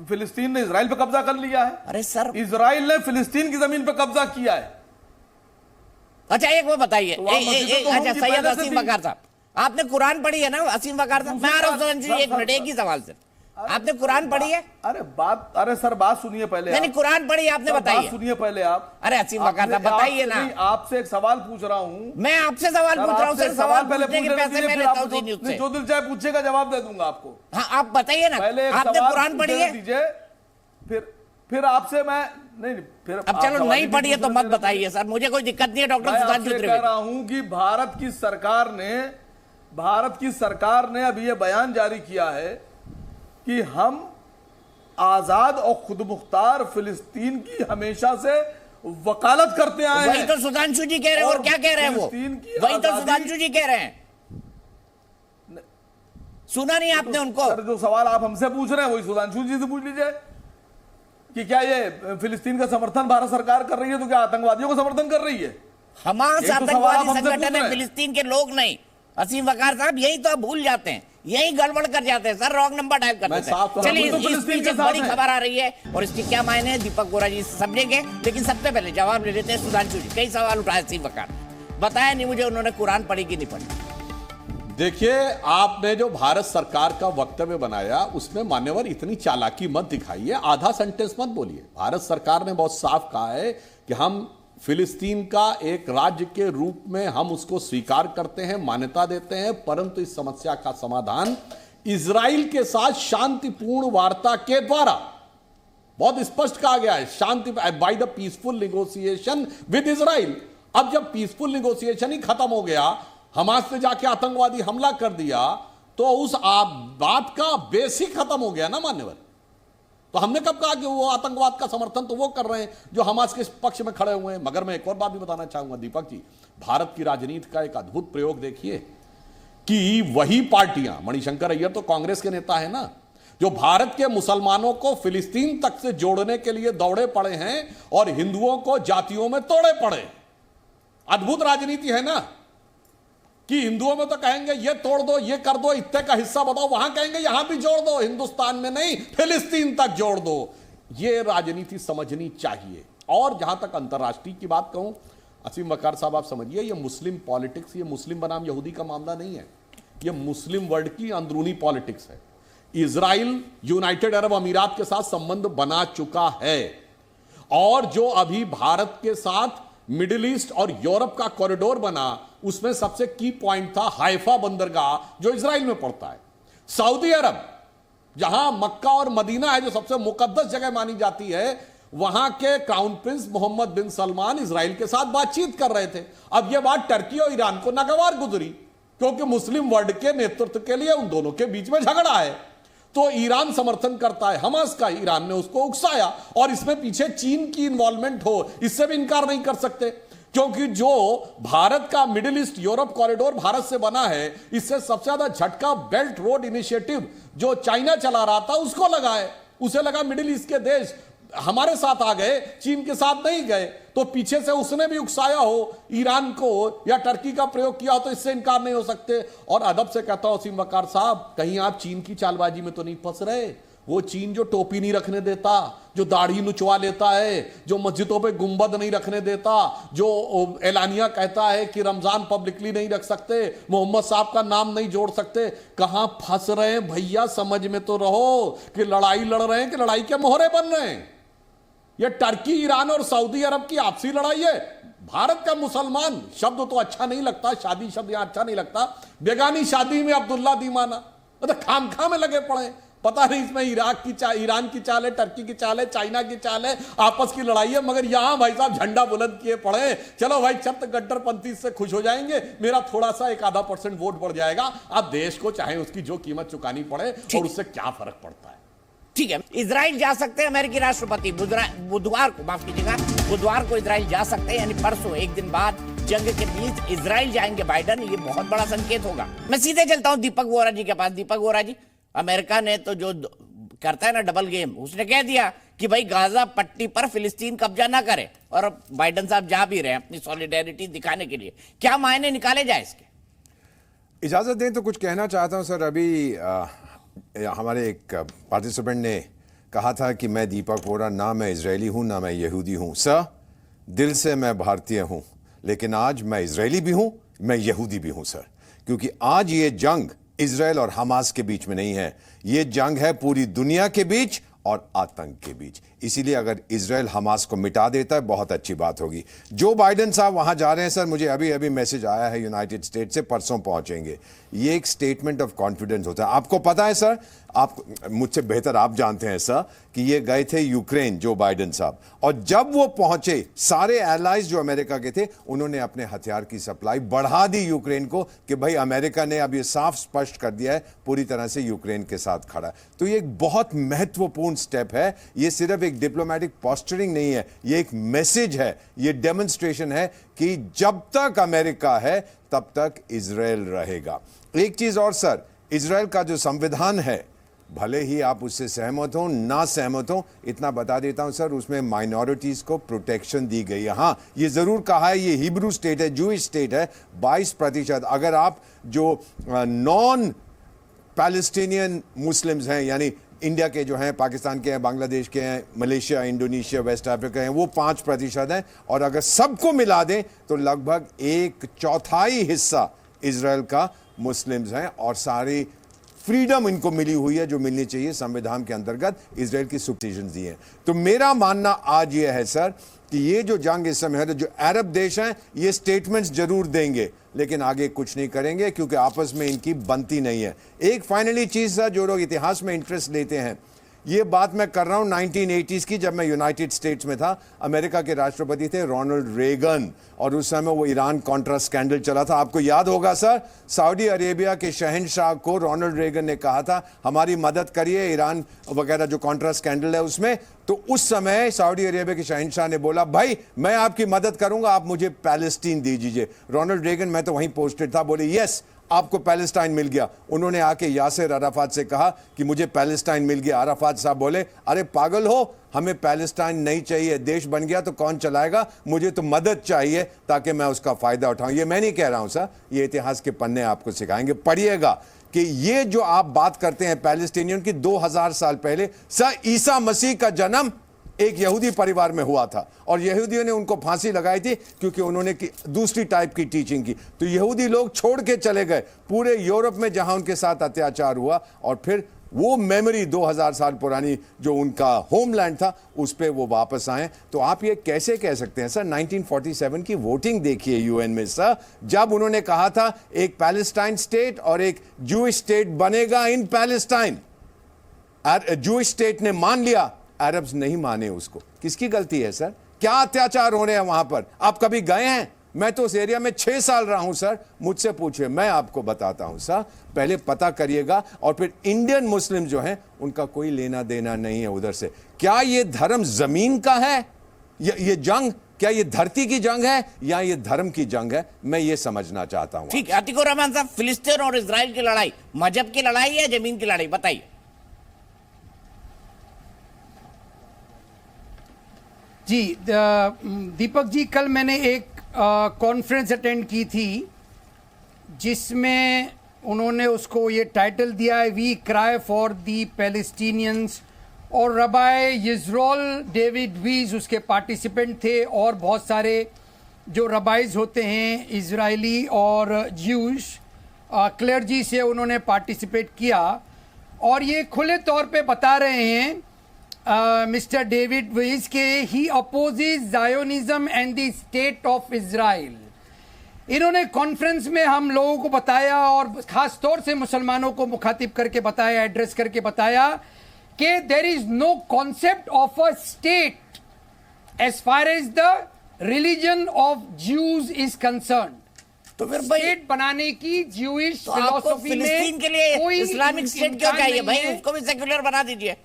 फिलिस्तीन ने इजराइल पे कब्जा कर लिया है। अरे सर, इजराइल ने फिलिस्तीन की जमीन पे कब्जा किया है। अच्छा एक वो बताइए, तो वहाँ मस्जिदें तो अच्छा होंगी सैयद पहले से असीम थी। वकार साहब, आपने कुरान पढ़ी है ना असीम वकार साहब? मैं आ रहा हूं सुधांशु जी, एक मिनट, एक ही सवाल से, आपने कुरान पढ़ी है? अरे सर बात सुनिए पहले। नहीं, कुरान पढ़ी आपने, बताइए। बात सुनिए पहले आप। अरे असीम वकार साहब बताइए ना। आपसे एक सवाल पूछ रहा हूं मैं आपसे सवाल पूछ रहा हूं सर, सवाल पूछने के पैसे मैं लेता हूं जी न्यूज़ से। जो दिल चाहे पूछेगा, जवाब दे दूंगा आपको। हाँ आप बताइए ना, पहले आपने कुरान पढ़ी है? दीजिए, फिर आपसे मैं नहीं, फिर अब चलो नहीं पढ़ी है तो मत बताइए सर, मुझे कोई दिक्कत नहीं है। डॉक्टर सुधांशु कह त्रिवेदी, रहा हूं कि भारत की सरकार ने अभी यह बयान जारी किया है कि हम आजाद और खुद मुख्तार फिलिस्तीन की हमेशा से वकालत करते आए हैं। वही तो सुधांशु जी कह रहे हैं। और क्या कह रहे हैं वो? फिलिस्तीन की वही तो आजादी- सुधांशु जी कह रहे हैं, सुना नहीं आपने उनको? सर, जो सवाल आप हमसे पूछ रहे हैं वही सुधांशु जी से पूछ लीजिए कि क्या ये फिलिस्तीन का समर्थन भारत सरकार कर रही है, तो क्या आतंकवादियों का समर्थन कर रही है? हमास यही तो सवाल आतंकवादी आप हमसे पूछ संगठन रहे है, हैं। फिलिस्तीन के लोग नहीं। असीम वकार साहब यही तो आप भूल जाते हैं, यही गड़बड़ कर जाते हैं सर, रॉन्ग नंबर डायल कर मैं देते साफ हैं। तो- चलिए हम तो इस फिलिस्तीन पीछे के साथ बड़ी हैं। खबर आ रही है और इसके क्या मायने हैं दीपक गोरा जी समझेंगे, लेकिन सबसे पहले जवाब ले लेते हैं सुधांशु जी। कई सवाल उठाए असीम वकार, बताया नहीं मुझे उन्होंने कुरान पढ़ी कि नहीं पढ़ी। देखिए, आपने जो भारत सरकार का वक्तव्य बनाया उसमें मान्यवर इतनी चालाकी मत दिखाइए, आधा सेंटेंस मत बोलिए। भारत सरकार ने बहुत साफ कहा है कि हम फिलिस्तीन का एक राज्य के रूप में हम उसको स्वीकार करते हैं, मान्यता देते हैं, परंतु इस समस्या का समाधान इजराइल के साथ शांतिपूर्ण वार्ता के द्वारा, बहुत स्पष्ट कहा गया है, शांति by the peaceful negotiation with Israel. अब जब पीसफुल निगोशिएशन ही खत्म हो गया, हमास ने जाके आतंकवादी हमला कर दिया, तो उस बात का बेस ही खत्म हो गया ना मान्यवर। तो हमने कब कहा कि वो आतंकवाद का समर्थन तो वो कर रहे हैं जो हमास के पक्ष में खड़े हुए हैं। मगर मैं एक और बात भी बताना चाहूंगा दीपक जी, भारत की राजनीति का एक अद्भुत प्रयोग देखिए कि वही पार्टियां, मणिशंकर अय्यर तो कांग्रेस के नेता है ना, जो भारत के मुसलमानों को फिलिस्तीन तक से जोड़ने के लिए दौड़े पड़े हैं और हिंदुओं को जातियों में तोड़े पड़े। अद्भुत राजनीति है ना, कि हिंदुओं में तो कहेंगे ये तोड़ दो, ये कर दो, इतने का हिस्सा बताओ, वहां कहेंगे यहां भी जोड़ दो, हिंदुस्तान में नहीं फिलिस्तीन तक जोड़ दो। ये राजनीति समझनी चाहिए। और जहां तक अंतर्राष्ट्रीय की बात कहूं, असीम वकार साहब आप समझिए, ये मुस्लिम पॉलिटिक्स, ये मुस्लिम बनाम यहूदी का मामला नहीं है, ये मुस्लिम वर्ल्ड की अंदरूनी पॉलिटिक्स है। इजराइल यूनाइटेड अरब अमीरात के साथ संबंध बना चुका है, और जो अभी भारत के साथ मिडिल ईस्ट और यूरोप का कॉरिडोर बना, उसमें सबसे की पॉइंट था हाइफा बंदरगाह, जो इजराइल में पड़ता है। सऊदी अरब, जहां मक्का और मदीना है, जो सबसे मुकद्दस जगह मानी जाती है, वहां के क्राउन प्रिंस मोहम्मद बिन सलमान इजराइल के साथ बातचीत कर रहे थे। अब यह बात टर्की और ईरान को नागवार गुजरी, क्योंकि मुस्लिम वर्ल्ड के नेतृत्व के लिए उन दोनों के बीच में झगड़ा है। तो ईरान समर्थन करता है हमास का, ईरान ने उसको उकसाया, और इसमें पीछे चीन की इन्वॉल्वमेंट हो, इससे भी इनकार नहीं कर सकते, क्योंकि जो भारत का middle east Europe corridor Bharat से बना है, इससे सबसे ज्यादा झटका बेल्ट रोड इनिशिएटिव जो चाइना चला रहा था उसको लगा है। उसे लगा मिडिल ईस्ट के देश हमारे साथ आ गए, चीन के साथ नहीं गए, तो पीछे से उसने भी उकसाया हो ईरान को या टर्की का प्रयोग किया हो, तो इससे इनकार नहीं हो सकते। और अदब से कहता हूं असीम वकार साहब, कहीं आप चीन की चालबाजी में तो नहीं फंस रहे? वो चीन जो टोपी नहीं रखने देता, जो दाढ़ी नुचवा लेता है, जो मस्जिदों पे गुंबद नहीं रखने देता, जो एलानिया कहता है कि रमजान पब्लिकली नहीं रख सकते, मोहम्मद साहब का नाम नहीं जोड़ सकते, कहां फंस रहे हैं भैया? समझ में तो रहो कि लड़ाई लड़ रहे हैं कि लड़ाई के मोहरे बन रहे हैं। ये टर्की, ईरान और सऊदी अरब की आपसी लड़ाई है। भारत का मुसलमान शब्द तो अच्छा नहीं लगता, शादी शब्द यहां अच्छा नहीं लगता, बेगानी शादी में अब्दुल्ला दीवाना, मतलब खामखा में लगे पड़े। पता नहीं इसमें इराक की चाल, ईरान की चाल है, टर्की की चाल है, चाइना की चाल है, आपस की लड़ाई है, मगर यहां भाई साहब झंडा बुलंद किए पड़े। चलो भाई छत गड्ढरपंथी से खुश हो जाएंगे, मेरा थोड़ा सा 1-आधा% वोट बढ़ जाएगा। आप देश को चाहे उसकी जो कीमत चुकानी पड़े और उससे क्या फर्क पड़ता है। ठीक है, इजराइल जा सकते हैं अमेरिकी राष्ट्रपति बुधवार को, माफ कीजिएगा, बुधवार को इजराइल जा सकते हैं, यानी परसों, एक दिन बाद जंग के बीच इजराइल जाएंगे बाइडन। ये बहुत बड़ा संकेत होगा। मैं सीधे चलता हूं दीपक वोरा जी के पास। दीपक वोरा जी, अमेरिका ने तो जो करता है ना डबल गेम, उसने कह दिया कि भाई गाजा पट्टी पर फिलिस्तीन कब्जा ना करे, और अब बाइडन साहब जा भी रहे हैं अपनी सॉलिडेरिटी दिखाने के लिए। क्या मायने निकाले जाए इसके? इजाजत दें तो कुछ कहना चाहता हूं सर। अभी हमारे एक पार्टिसिपेंट ने कहा था कि मैं दीपक वोरा, ना मैं इजरायली हूं ना मैं यहूदी हूं। सर, दिल से मैं भारतीय हूं, लेकिन आज मैं इजरायली भी हूं, मैं यहूदी भी हूं सर। क्योंकि आज ये जंग इजराइल और हमास के बीच में नहीं है, ये जंग है पूरी दुनिया के बीच और आतंक के बीच। इसीलिए अगर इजराइल हमास को मिटा देता है, बहुत अच्छी बात होगी। जो बाइडन साहब वहां जा रहे हैं सर, मुझे अभी अभी मैसेज आया है यूनाइटेड स्टेट से, परसों पहुंचेंगे। ये एक स्टेटमेंट ऑफ कॉन्फिडेंस होता है। आपको पता है सर, आप मुझसे बेहतर आप जानते हैं सर, कि ये गए थे यूक्रेन, जो बाइडन साहब, और जब वो पहुंचे, सारे एलाइज जो अमेरिका के थे, उन्होंने अपने हथियार की सप्लाई बढ़ा दी यूक्रेन को, कि भाई अमेरिका ने अब ये साफ स्पष्ट कर दिया है पूरी तरह से यूक्रेन के साथ खड़ा है। तो ये एक बहुत महत्वपूर्ण स्टेप है। ये सिर्फ एक डिप्लोमेटिक पोस्चरिंग नहीं है, ये एक मैसेज है, ये डेमोन्स्ट्रेशन है कि जब तक अमेरिका है तब तक इजराइल रहेगा। एक चीज और सर, इजराइल का जो संविधान है, भले ही आप उससे सहमत हो ना सहमत हो, इतना बता देता हूं सर, उसमें माइनॉरिटीज को प्रोटेक्शन दी गई है। हाँ, ये जरूर कहा है ये हिब्रू स्टेट है, जूइश स्टेट है, 22%। अगर आप जो नॉन पैलेस्टीनियन मुस्लिम्स हैं, यानी इंडिया के जो हैं, पाकिस्तान के हैं, बांग्लादेश के हैं, मलेशिया, इंडोनेशिया, वेस्ट अफ्रीका हैं, वो 5% हैं। और अगर सबको मिला दें तो लगभग 1/4 हिस्सा इजराइल का मुस्लिम्स हैं, और सारी फ्रीडम इनको मिली हुई है जो मिलनी चाहिए संविधान के अंतर्गत, इजराइल की सुब्सिडियंस दी हैं। तो मेरा मानना आज ये है सर, कि ये जो जंग इस समय है, तो जो अरब देश हैं ये स्टेटमेंट्स जरूर देंगे, लेकिन आगे कुछ नहीं करेंगे, क्योंकि आपस में इनकी बनती नहीं है। एक फाइनली चीज सर, जो लोग इतिहास में इंटरेस्ट लेते हैं, ये बात मैं कर रहा हूं 1980s की, जब मैं यूनाइटेड स्टेट्स में था। अमेरिका के राष्ट्रपति थे रोनाल्ड रेगन, और उस समय वो ईरान कॉन्ट्रा स्कैंडल चला था। आपको याद होगा सर, सऊदी अरेबिया के शहंशाह को रोनाल्ड रेगन ने कहा था हमारी मदद करिए ईरान वगैरह जो कॉन्ट्रा स्कैंडल है उसमें। तो उस समय सऊदी अरेबिया के शहंशाह ने बोला भाई मैं आपकी मदद करूंगा, आप मुझे पैलेस्टीन दे दीजिए। रोनाल्ड रेगन, मैं तो वहीं पोस्टेड था, बोले यस, आपको पैलेस्टाइन मिल गया। उन्होंने आके यासिर अराफात से कहा कि मुझे पैलेस्टाइन मिल गया। अराफात साहब बोले अरे पागल हो, हमें पैलेस्टाइन नहीं चाहिए, देश बन गया तो कौन चलाएगा, मुझे तो मदद चाहिए ताकि मैं उसका फायदा उठाऊं। ये मैं नहीं कह रहा हूं सर, ये इतिहास के पन्ने आपको सिखाएंगे, पढ़िएगा कि ये जो आप बात करते हैं पैलेस्टीनियन की, 2000 साल पहले सर ईसा मसीह का जन्म एक यहूदी परिवार में हुआ था, और यहूदियों ने उनको फांसी लगाई थी क्योंकि उन्होंने दूसरी टाइप की टीचिंग की। तो यहूदी लोग छोड़ के चले गए पूरे यूरोप में जहां उनके साथ अत्याचार हुआ, और फिर वो मेमोरी 2000 साल पुरानी जो उनका होमलैंड था उस पर वो वापस आए। तो आप ये कैसे कह सकते हैं सर? 1947 की वोटिंग देखिए यूएन में सर, जब उन्होंने कहा था एक पैलेस्टाइन स्टेट और एक जूइश स्टेट बनेगा इन पैलेस्टाइन, जूइश स्टेट ने मान लिया, अरब्स नहीं माने उसको। किसकी गलती है सर? क्या अत्याचार हो रहे हैं वहां पर? आप कभी गए हैं? मैं तो उस एरिया में 6 साल रहा हूं सर, मुझसे पूछिए, मैं आपको बताता हूं सर। पहले पता करिएगा। और फिर इंडियन मुस्लिम जो हैं उनका कोई लेना देना नहीं है उधर से। क्या ये धर्म जमीन का है? ये जंग क्या ये धरती की जंग है या ये धर्म की जंग है? मैं ये समझना चाहता हूं। ठीक है, अतीकुर रहमान साहब, फिलिस्तीन और इजराइल की लड़ाई मजहब की लड़ाई या जमीन की लड़ाई, बताइए। जी दीपक जी, कल मैंने एक कॉन्फ्रेंस अटेंड की थी जिसमें उन्होंने उसको ये टाइटल दिया है, we cry for the Palestinians. और रबाई यिज्रोल डेविड वीज उसके पार्टिसिपेंट थे, और बहुत सारे जो रबाइज होते हैं इजरायली और ज्यूश क्लर्जी से उन्होंने पार्टिसिपेट किया। और ये खुले तौर पे बता रहे हैं मिस्टर डेविड वीज के ही opposes Zionism and the state of Israel. इन्होंने कॉन्फ्रेंस में हम लोगों को बताया, और खास तौर से मुसलमानों को मुखातिब करके बताया, एड्रेस करके बताया कि there is no concept of a state as far as the religion of Jews is concern. तो फिर भाई स्टेट बनाने की ज्यूइश तो आपको फिलॉसफी फिलिस्तीन में के लिए कोई इस्लामिक स्टेट क्यों इम्कान चाहिए नहीं भाई? है। उसको भी सेक्युलर बना दीजिए,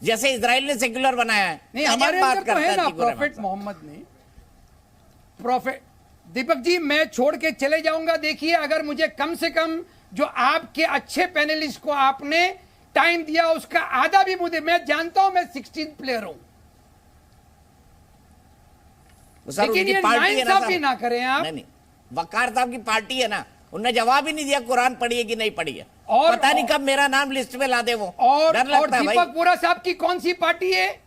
जैसे इजराइल ने सेक्युलर बनाया है। नहीं, गजब हमारे बात अंदर तो करता है ना अतीकुर रहमान प्रॉफिट साहब। मोहम्मद ने। प्रॉफिट दीपक जी, मैं छोड़ के चले जाऊंगा। देखिए, अगर मुझे कम से कम जो आपके अच्छे पैनलिस्ट को आपने टाइम दिया उसका आधा भी मुझे, मैं जानता हूं मैं 16 प्लेयर हूं, सर, लेकिन उनकी ये पार्टी है ना नाइंसाफी साहब। ना करें आप। नहीं, वकार साहब की पार्टी है ना, उनने जवाब ही नहीं दिया कुरान पढ़ी है कि नहीं पढ़ी है। और- पता नहीं कब मेरा नाम लिस्ट में ला दे वो। और डर लगता है भाई। दीपक बोरा साहब की कौन सी पार्टी है?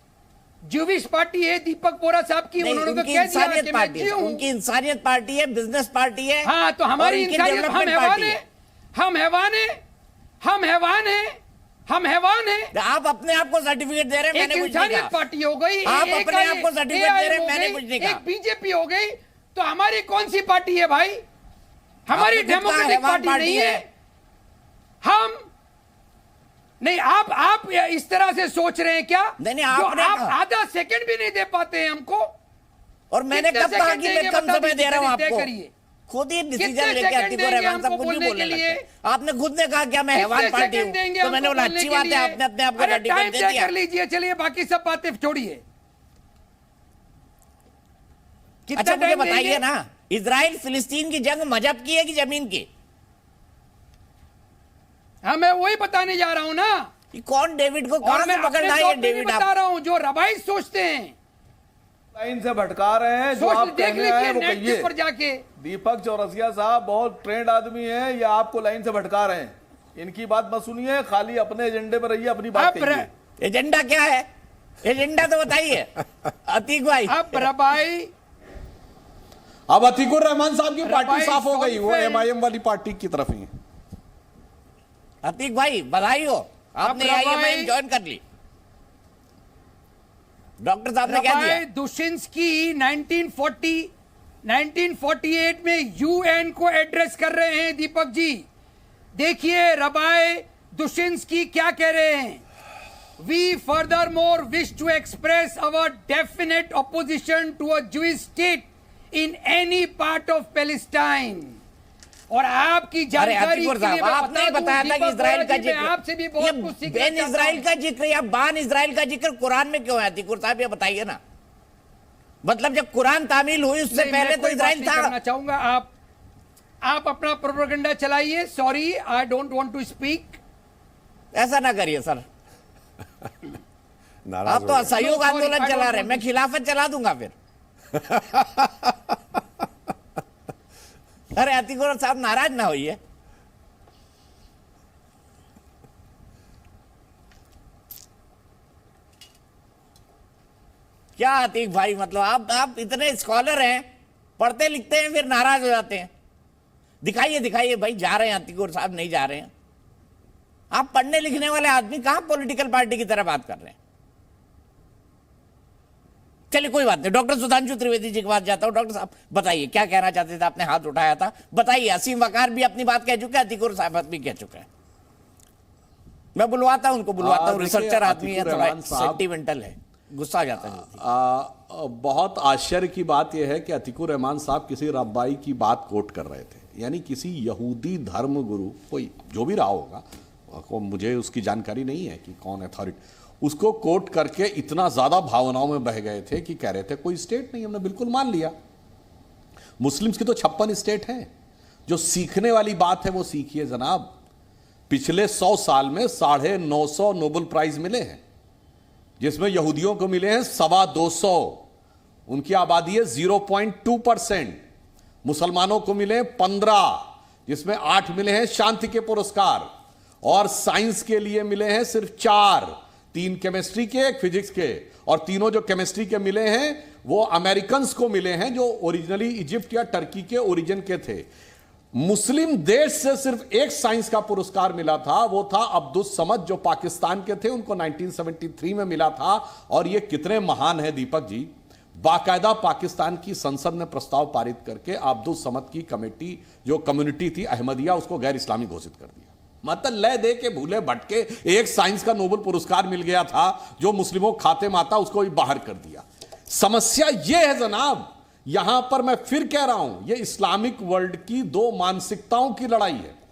ज्यूविश पार्टी है दीपक बोरा साहब की। नहीं, उन्होंने तो उनकी कह दिया इंसानियत कि मैं पार्टी है, ज्यू हूं। उनकी इंसानियत पार्टी है, बिजनेस पार्टी है। हाँ, तो और हमारी उनकी इंसानियत, हम डेवलपमेंट हैवान पार्टी है, हम हैवान है, हम हैवान है, हम हैवान है। आप अपने आप को सर्टिफिकेट दे रहे हैं, एक मैंने कुछ नहीं इंसानियत कहा। पार्टी हो गई, आप एक अपने आप को सर्टिफिकेट दे रहे हैं, हो मैंने गई, कुछ नहीं कहा। एक बीजेपी हो गई, तो हमारी कौन सी पार्टी है भाई? हमारी आपने खुद कहा डेमोक्रेटिक हैवान पार्टी पार्टी नहीं है। है। हम नहीं, आप इस तरह से सोच रहे हैं क्या? नहीं, जो आपने आप कहा। आधा सेकंड भी नहीं दे पाते हैं हमको। और मैंने कितने कब कहा सेकंड कि मैं देंगे कम बता समय दे रहा हूं दीजिए, आपको? तय करिए। खुद ही डिसीजन कितने लेके सेकंड अतीकुर देंगे रहमान साहब हमको कुछ भी बोलने बोलने के लगते लिए? हैं। आपने खुद ने कहा क्या मैं कितने हैवान पार्टी सेकंड हूं, देंगे तो मैंने हमको बोला बोलने अच्छी के बात है, लिए? आपने अपने आप को अरे सर्टिफिकेट टाइम दे तय दिया। कर लीजिए, चलिए बाकी सब बातें छोड़िए। कितना अच्छा मुझे टाइम बताइए देंगे? ना, इजराइल फिलिस्तीन की जंग मजहब की है कि जमीन की? हाँ, मैं वही बताने जा रहा हूं ना। कि कौन डेविड को और कहां मैं से पकड़ अपने रहा है तौर ये पे भी डेविड? बता आप रहा हूं, जो रबाई सोचते हैं। लाइन से भटका रहे हैं, जो सोच आप देख कहने आए लीजिए वो नेट कहिए। के ऊपर जाके। दीपक चौरसिया साहब बहुत ट्रेंड आदमी हैं, या आपको लाइन से भटका रहे हैं? इनकी बात मत सुनिए, खाली अपने एजेंडे पर रहिए, अपनी बात अब कहिए। एजेंडा क्या है? एजेंडा तो बताइए अतीक भाई। अब रबाई अब अतीकुर रहमान साहब की पार्टी रबाई साफ हो गई, वो सॉल्फेल- एमआईएम वाली पार्टी की तरफ ही है। अतीक भाई बधाई हो, आपने अब रबाई- आईएमआईएम ज्वाइन कर ली। डॉक्टर साहब ने क्या दिया? रबाई दुशिंस्की 1948 में यूएन को एड्रेस कर रहे हैं। दीपक जी देखिए, रबाई दुशिंस्की क्या कह रहे हैं? We furthermore wish to express our definite opposition to a Jewish state in any part of Palestine. और आपकी अरे जानकारी अतीकुर के लिए साहब, मैं आपने बता दूं, बताया था कि दीपक इजराइल बोरा का जी, मैं जिक्र, आपसे भी ये बहुत कुछ सीखना बेन चाहता इजराइल हूं। का जिक्र या बान इजराइल का जिक्र कुरान में क्यों है? अतीकुर साहब ये बताइए ना। मतलब जब कुरान तामील हुई उससे नहीं, पहले मैं तो कोई बात इजराइल नहीं करना था। चाहूंगा। आप अपना प्रोपेगेंडा चलाइए। Sorry, I don't want to speak. ऐसा ना करिए सर, नाराज आप हो तो गए। असहयोग No, sorry, आंदोलन I चला don't रहे हैं, want मैं to- खिलाफत चला दूंगा फिर। अरे अतीकुर साहब नाराज ना होइए। क्या अतीक भाई, मतलब आप इतने स्कॉलर हैं, पढ़ते लिखते हैं, फिर नाराज हो जाते हैं। दिखाइए दिखाइए भाई, जा रहे हैं अतीकुर साहब, नहीं जा रहे हैं? आप पढ़ने लिखने वाले आदमी कहां पॉलिटिकल पार्टी की तरह बात कर रहे हैं? चलिए कोई बात नहीं, डॉक्टर सुधांशु त्रिवेदी जी के पास जाता हूं। डॉक्टर साहब बताइए क्या कहना चाहते थे? आपने हाथ उठाया था, बताइए। असीम वकार भी अपनी बात कह चुके हैं, अतीकुर साहब भी कह चुके हैं। मैं बुलवाता हूं, उनको बुलवाता हूं, देखिए, रिसर्चर आदमी है, अतीकुर थोड़ा रहमान साहब- सेंटिमेंटल है, गुस्सा आ जाता है। बहुत आश्चर्य की बात यह है कि अतीकुर रहमान साहब किसी रब्बाई की बात कोट कर रहे थे, यानी किसी यहूदी धर्म गुरु, कोई जो भी रहा होगा, को मुझे उसकी जानकारी नहीं है कि कौन अथॉरिटी, उसको कोट करके इतना ज्यादा भावनाओं में बह गए थे कि कह रहे थे कोई स्टेट नहीं। हमने बिल्कुल मान लिया, मुस्लिम्स की तो 56 स्टेट हैं। जो सीखने वाली बात है वो सीखिए जनाब। पिछले 100 साल में 950 नोबेल प्राइज मिले हैं, जिसमें यहूदियों को मिले हैं 225, उनकी आबादी है 0.2%, मुसलमानों को मिले 15, जिसमें 8 मिले हैं शांति के पुरस्कार, और साइंस के लिए मिले हैं सिर्फ 4, 3 केमिस्ट्री के, 1 फिजिक्स के, और तीनों जो केमिस्ट्री के मिले हैं वो अमेरिकन्स को मिले हैं जो ओरिजिनली इजिप्ट या टर्की के ओरिजिन के थे। मुस्लिम देश से सिर्फ 1 साइंस का पुरस्कार मिला था, वो था अब्दुल समद जो पाकिस्तान के थे, उनको 1973 में मिला था। और ये कितने महान है दीपक जी, बाकायदा पाकिस्तान की संसद ने प्रस्ताव पारित करके अब्दुल समद की कमेटी जो कम्युनिटी थी अहमदिया, उसको गैर इस्लामी घोषित कर दिया। मतलब लय दे के भूले भटके 1 साइंस का नोबेल पुरस्कार मिल गया था जो मुस्लिमों खाते माता, उसको भी बाहर कर दिया। समस्या यह है जनाब, यहां पर मैं फिर कह रहा हूं, यह इस्लामिक वर्ल्ड की 2 मानसिकताओं की लड़ाई है।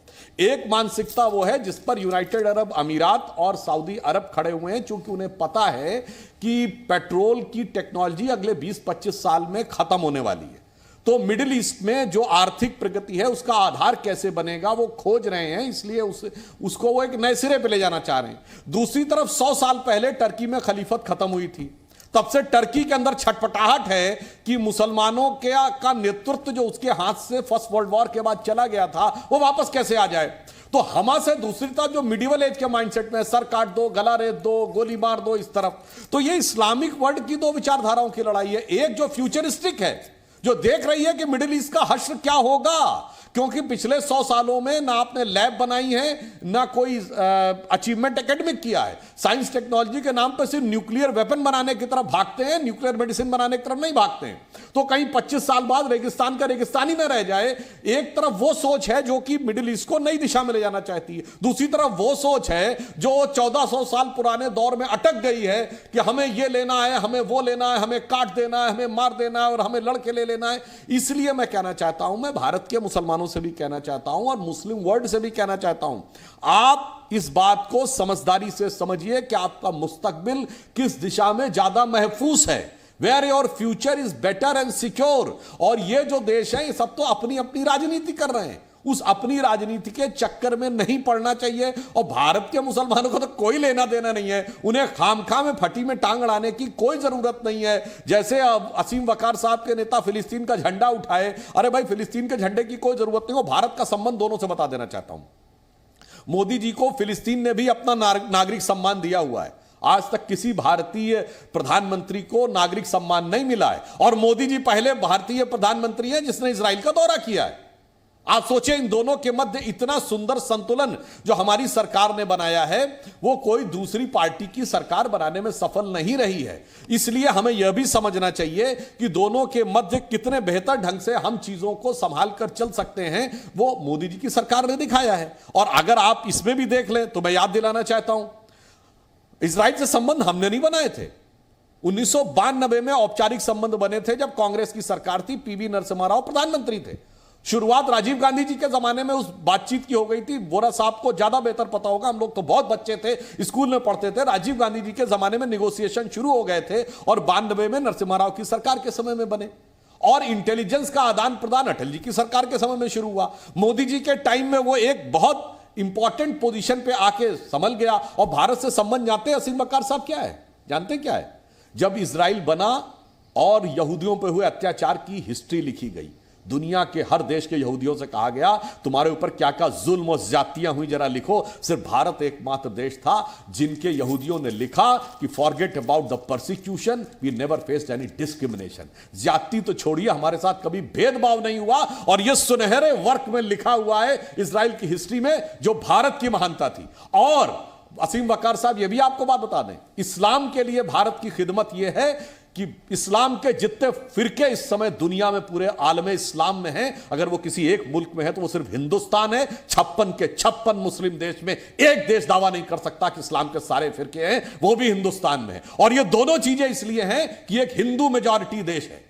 एक मानसिकता वो है जिस पर यूनाइटेड अरब अमीरात और सऊदी अरब खड़े हुए हैं, क्योंकि उन्हें पता है कि पेट्रोल की टेक्नोलॉजी अगले 20-25 साल में खत्म होने वाली है। तो मिडिल ईस्ट में जो आर्थिक प्रगति है उसका आधार कैसे बनेगा वो खोज रहे हैं, इसलिए उसको वो एक नए सिरे पे ले जाना चाह रहे हैं। दूसरी तरफ 100 साल पहले टर्की में खलीफत खत्म हुई थी, तब से टर्की के अंदर छटपटाहट है कि मुसलमानों का नेतृत्व जो उसके हाथ से फर्स्ट वर्ल्ड वॉर के बाद चला गया था वो वापस कैसे आ जाए। तो हमास है दूसरी तरफ जो मिडिवल एज के माइंडसेट में सर काट दो, गला रेत दो, गोली मार दो, इस तरफ। तो ये इस्लामिक वर्ल्ड की 2 विचारधाराओं की लड़ाई है। एक जो फ्यूचरिस्टिक है, जो देख रही है कि मिडिल ईस्ट का हश्र क्या होगा, क्योंकि पिछले 100 सालों में ना आपने लैब बनाई है, ना कोई अचीवमेंट एकेडमिक किया है। साइंस टेक्नोलॉजी के नाम पर सिर्फ न्यूक्लियर वेपन बनाने की तरफ भागते हैं, न्यूक्लियर मेडिसिन बनाने की तरफ नहीं भागते हैं। तो कहीं 25 साल बाद रेगिस्तान का रेगिस्तानी न रह जाए। एक तरफ वो सोच है जो कि मिडिल ईस्ट को नई दिशा में ले जाना चाहती है, दूसरी तरफ वो सोच है जो 1400 साल पुराने दौर में अटक गई है कि हमें ये लेना है, हमें वो लेना है, हमें काट देना है, हमें मार देना है और हमें लड़के ले लेना है। इसलिए मैं कहना चाहता हूं, मैं भारत के मुसलमानों से भी कहना चाहता हूं और मुस्लिम वर्ल्ड से भी कहना चाहता हूं, आप इस बात को समझदारी से समझिए कि आपका मुस्तकबिल किस दिशा में ज्यादा महफूज है, where your future is better and secure. और ये जो देश है ये सब तो अपनी अपनी राजनीति कर रहे हैं, उस अपनी राजनीति के चक्कर में नहीं पड़ना चाहिए। और भारत के मुसलमानों को तो कोई लेना देना नहीं है, उन्हें खामखा में फटी में टांग अड़ाने की कोई जरूरत नहीं है। जैसे अब असीम वकार साहब के नेता फिलिस्तीन का झंडा उठाए, अरे भाई फिलिस्तीन के झंडे की कोई जरूरत नहीं हो। भारत का संबंध दोनों से बता देना चाहता हूं, मोदी जी को फिलिस्तीन ने भी अपना नागरिक सम्मान दिया हुआ है। आज तक किसी भारतीय प्रधानमंत्री को नागरिक सम्मान नहीं मिला है, और मोदी जी पहले भारतीय प्रधानमंत्री हैं जिसने इजराइल का दौरा किया है। आप सोचें, इन दोनों के मध्य इतना सुंदर संतुलन जो हमारी सरकार ने बनाया है वो कोई दूसरी पार्टी की सरकार बनाने में सफल नहीं रही है। इसलिए हमें यह भी समझना चाहिए कि दोनों के मध्य कितने बेहतर ढंग से हम चीजों को संभाल कर चल सकते हैं, वो मोदी जी की सरकार ने दिखाया है। और अगर आप इसमें भी देख लें तो मैं याद दिलाना चाहता हूं, इजराइल से संबंध हमने नहीं बनाए थे। 1992 में औपचारिक संबंध बने थे जब कांग्रेस की सरकार थी, पीवी नरसिम्हा राव प्रधानमंत्री थे। शुरुआत राजीव गांधी जी के जमाने में उस बातचीत की हो गई थी। बोरा साहब को ज्यादा बेहतर पता होगा, हम लोग तो बहुत बच्चे थे, स्कूल में पढ़ते थे। राजीव गांधी जी के जमाने में निगोशिएशन शुरू हो गए थे और 92 में नरसिम्हा राव की सरकार के समय में बने। और इंटेलिजेंस का आदान प्रदान अटल जी की सरकार के समय में शुरू हुआ। मोदी जी के टाइम में वो एक बहुत इंपॉर्टेंट पोजीशन पे आके संभल गया। और भारत से संबंध जानते हैं असीम वकार साहब क्या है, जानते क्या है? जब इजराइल बना और यहूदियों पे हुए अत्याचार की हिस्ट्री लिखी गई, दुनिया के हर देश के यहूदियों से कहा गया तुम्हारे ऊपर क्या क्या जुल्म और ज्यादतियां हुई जरा लिखो। सिर्फ भारत एकमात्र देश था जिनके यहूदियों ने लिखा कि forget about the persecution, we never faced any discrimination. ज्यादती तो छोड़िए, हमारे साथ कभी भेदभाव नहीं हुआ। और यह सुनहरे वर्क में लिखा हुआ है इजराइल की हिस्ट्री में, जो भारत की महानता थी। और असीम वकार साहब ये भी आपको बात बता दें, इस्लाम के लिए भारत की खिदमत यह है कि इस्लाम के जितने फिरके इस समय दुनिया में पूरे आलम इस्लाम में हैं, अगर वो किसी एक मुल्क में है तो वो सिर्फ हिंदुस्तान है। 56 के 56 मुस्लिम देश में एक देश दावा नहीं कर सकता कि इस्लाम के सारे फिरके हैं, वो भी हिंदुस्तान में है। और ये दोनों चीजें इसलिए हैं कि एक हिंदू मेजॉरिटी देश है,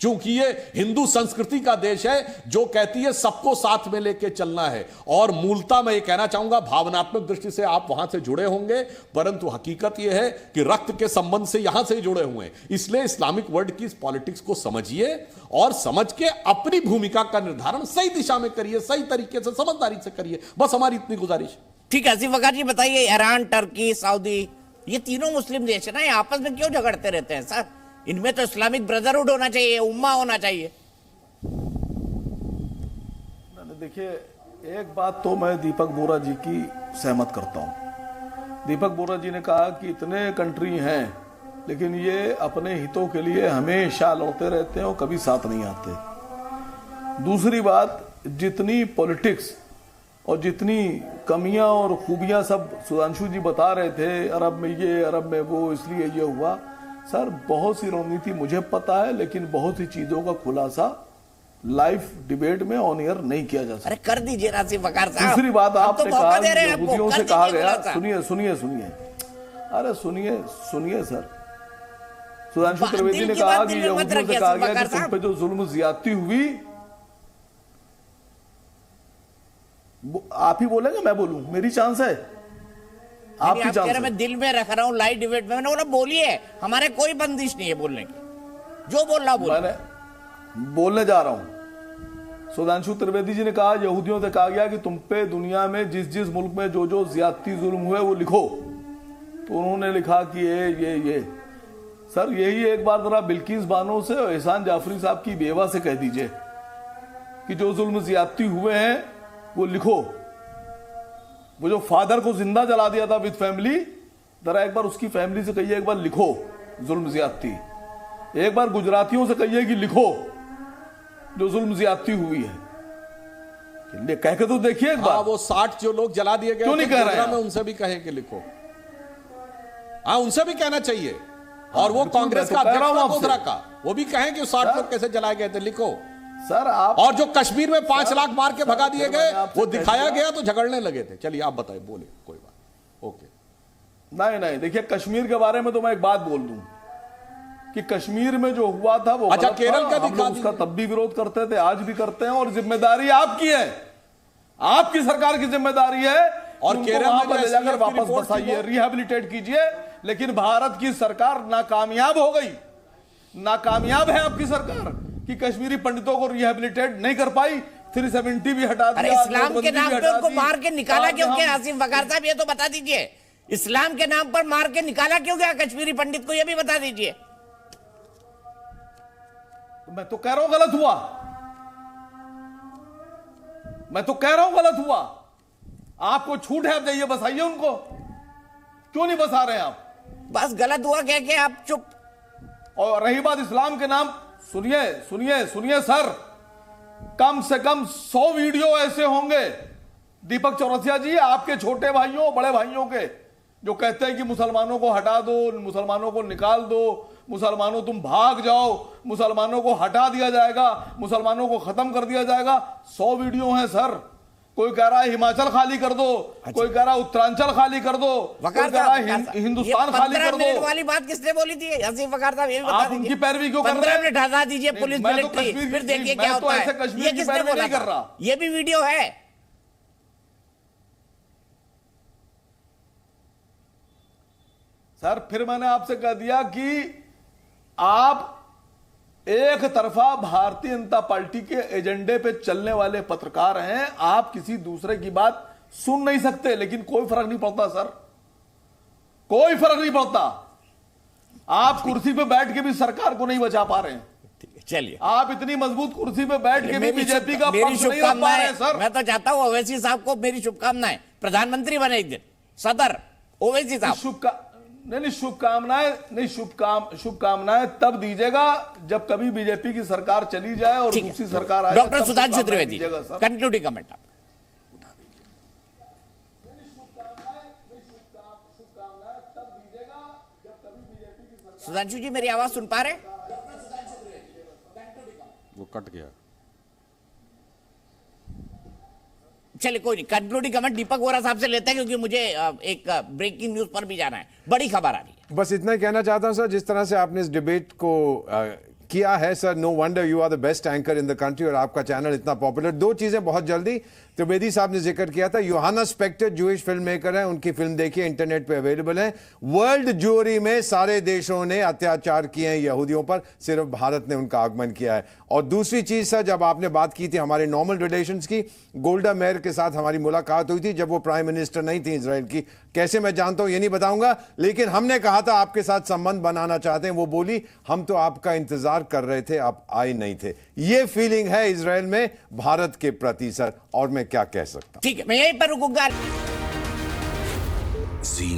क्योंकि ये हिंदू संस्कृति का देश है जो कहती है सबको साथ में लेके चलना है। और मूलतः मैं ये कहना चाहूंगा, भावनात्मक दृष्टि से आप वहां से जुड़े होंगे, परंतु हकीकत यह है कि रक्त के संबंध से यहां से ही जुड़े हुए हैं। इसलिए इस्लामिक वर्ल्ड की इस पॉलिटिक्स को समझिए और समझ के अपनी भूमिका का निर्धारण सही दिशा में करिए, सही तरीके से, समझदारी से करिए। बस हमारी इतनी गुजारिश। ठीक है असीम वकार जी, बताइए ईरान, टर्की, सऊदी, ये तीनों मुस्लिम देश है ना, ये आपस में क्यों झगड़ते रहते हैं सर? इनमें तो इस्लामिक ब्रदरहुड होना चाहिए, उम्मा होना चाहिए। देखिए, एक बात तो मैं दीपक बोरा जी की सहमत करता हूं। दीपक बोरा जी ने कहा कि इतने कंट्री हैं लेकिन ये अपने हितों के लिए हमेशा लड़ते रहते हैं और कभी साथ नहीं आते। दूसरी बात, जितनी पॉलिटिक्स और जितनी कमियां और खूबियां सब सुधांशु जी बता रहे थे, अरब में ये, अरब में वो, इसलिए ये हुआ, सर बहुत सी रणनीति मुझे पता है, लेकिन बहुत सी चीजों का खुलासा लाइव डिबेट में ऑन एयर नहीं किया जा सकता। अरे कर दीजिए नासिर वकार साहब। दूसरी बात, आपने कहा यहूदियों से कहा गया, सुनिए सुनिए, अरे सुनिए सर, सुधांशु त्रिवेदी ने कहा कि यहूदियों से कहा गया कि तुम पे जो जुल्म ज्यादती हुई, आप ही बोलेंगे मैं बोलूं? मेरी चांस है, आपकी चांस है। मैं दिल में रख रहा हूं लाइव डिबेट में। मैंने बोला बोलिए, हमारे कोई बंदिश नहीं है बोलने की, जो बोल रहा बोल। मैंने बोलने जा रहा हूं। सुधांशु त्रिवेदी जी ने कहा यहूदियों से कहा गया कि तुम पे दुनिया में जिस जिस मुल्क में जो जो ज्यादती जुल्म हुए वो लिखो। तो उन्होंने लिखा कि ये सर, यही एक बार जरा बिल्किस बानो से और एहसान जाफरी साहब की बेवा से कह दीजिए कि जो जुल्म ज्यादती हुए हैं वो लिखो। वो जो फादर को जिंदा जला दिया था विद फैमिली, जरा एक बार उसकी फैमिली से कहिए, एक बार लिखो जुल्म ज्यादती। एक बार गुजरातियों से कहिए कि लिखो जो जुल्म ज्यादती हुई है, कह के तो देखिए एक बार। हाँ, वो 60 जो लोग जला दिए गए क्यों नहीं कह रहे हैं? उनसे भी कहे कि लिखो। हाँ, उनसे भी कहना चाहिए। और वो कांग्रेस का अध्यक्ष था गोधरा का, वो भी कहें कि 60 लोग कैसे जलाए गए थे, लिखो सर आप। और जो कश्मीर में 5 लाख मार के भगा दिए गए, वो दिखाया गया तो झगड़ने लगे थे। चलिए आप बताइए, बोले, कोई बात। ओके। नहीं, देखिए कश्मीर के बारे में तो मैं एक बात बोल दूं कि कश्मीर में जो हुआ था वो अच्छा, गलत केरल था। का हम लोग उसका तब भी विरोध करते थे, आज भी करते हैं, और जिम्मेदारी आपकी है, आपकी सरकार की जिम्मेदारी है। और केरल में ले जाकर वापस बसाइए, रिहेबिलिटेट कीजिए। लेकिन भारत की सरकार नाकामयाब हो गई, नाकामयाब है आपकी सरकार कि कश्मीरी पंडितों को रिहेबिलिटेट नहीं कर पाई। 370 भी हटा दिया। अरे इस्लाम के नाम पे उनको मार के निकाला क्यों गया आसिफ वकार साहब, ये तो बता दीजिए। इस्लाम के नाम पर मार के निकाला क्यों गया कश्मीरी पंडित को, ये भी बता दीजिए। मैं तो कह रहा हूं गलत हुआ, मैं तो कह रहा हूं गलत हुआ। आपको छूट है, आप जाइए बसाइए उनको, क्यों नहीं बसा रहे हैं आप? बस गलत हुआ कह के आप चुप। और रही बात इस्लाम के नाम, सुनिए सर, कम से कम 100 वीडियो ऐसे होंगे दीपक चौरसिया जी, आपके छोटे भाइयों बड़े भाइयों के, जो कहते हैं कि मुसलमानों को हटा दो, मुसलमानों को निकाल दो, मुसलमानों तुम भाग जाओ, मुसलमानों को हटा दिया जाएगा, मुसलमानों को खत्म कर दिया जाएगा। 100 वीडियो हैं सर। कोई कह रहा है हिमाचल खाली कर दो, कोई कह रहा है उत्तरांचल खाली कर दो, कोई कह रहा है हिंदुस्तान खाली कर दो। 15 मिनट वाली बात किसने बोली थी आसिफ वकार साहब, ये भी बता आप उनकी पैरवी क्यों कर रहे हैं? 15 मिनट हटा दीजिए पुलिस मिलिट्री, फिर देखिए क्या होता है। ये किसने बोला था? ये भी वीडियो है। सर फिर मैंने आपसे कह दिया कि आप एक तरफा भारतीय जनता पार्टी के एजेंडे पे चलने वाले पत्रकार हैं, आप किसी दूसरे की बात सुन नहीं सकते, लेकिन कोई फर्क नहीं पड़ता सर, कोई फर्क नहीं पड़ता। आप कुर्सी पे बैठ के भी सरकार को नहीं बचा पा रहे हैं। चलिए, आप इतनी मजबूत कुर्सी पे बैठ के भी बीजेपी का पक्ष नहीं रख पा रहे हैं सर। मैं तो चाहता हूं ओवैसी साहब को मेरी शुभकामनाएं, प्रधानमंत्री बने एक दिन, सदर ओवैसी साहब। नहीं, शुभकामनाएं तब दीजिएगा जब कभी बीजेपी की सरकार चली जाए और दूसरी सरकार आए। Doctor Sudhanshu Trivedi, concluding comment आप। सुधांशु जी मेरी आवाज सुन पा रहे? वो कट गया। चलिए कोई नहीं, कंक्लूडिंग कमेंट दीपक वोरा साहब से लेते हैं, क्योंकि मुझे एक ब्रेकिंग न्यूज पर भी जाना है, बड़ी खबर आ रही है। बस इतना ही कहना चाहता हूं सर, जिस तरह से आपने इस डिबेट को किया है sir, no wonder you are the best anchor in the country, और आपका चैनल इतना पॉपुलर। 2 चीजें बहुत जल्दी, त्रिवेदी साहब ने जिक्र किया था, Johanna Spector Jewish film maker है, उनकी फिल्म देखिए, इंटरनेट पे अवेलेबल है। वर्ल्ड ज्यूरी में सारे देशों ने अत्याचार किए हैं यहूदियों पर, सिर्फ भारत ने उनका आगमन किया है। और दूसरी चीज सर, जब आपने बात की थी हमारे नॉर्मल रिलेशंस की, गोल्डा मेयर के साथ हमारी मुलाकात हुई थी जब वो प्राइम मिनिस्टर नहीं थी इजराइल की, कैसे मैं जानता हूं ये नहीं बताऊंगा, लेकिन हमने कहा था आपके साथ संबंध बनाना चाहते हैं। वो बोली हम तो आपका इंतजार कर रहे थे, आप आए नहीं थे। ये फीलिंग है इजराइल में भारत के प्रति सर, और मैं क्या कह सकता हूं। ठीक है, मैं यहीं पर रुकूंगा। जी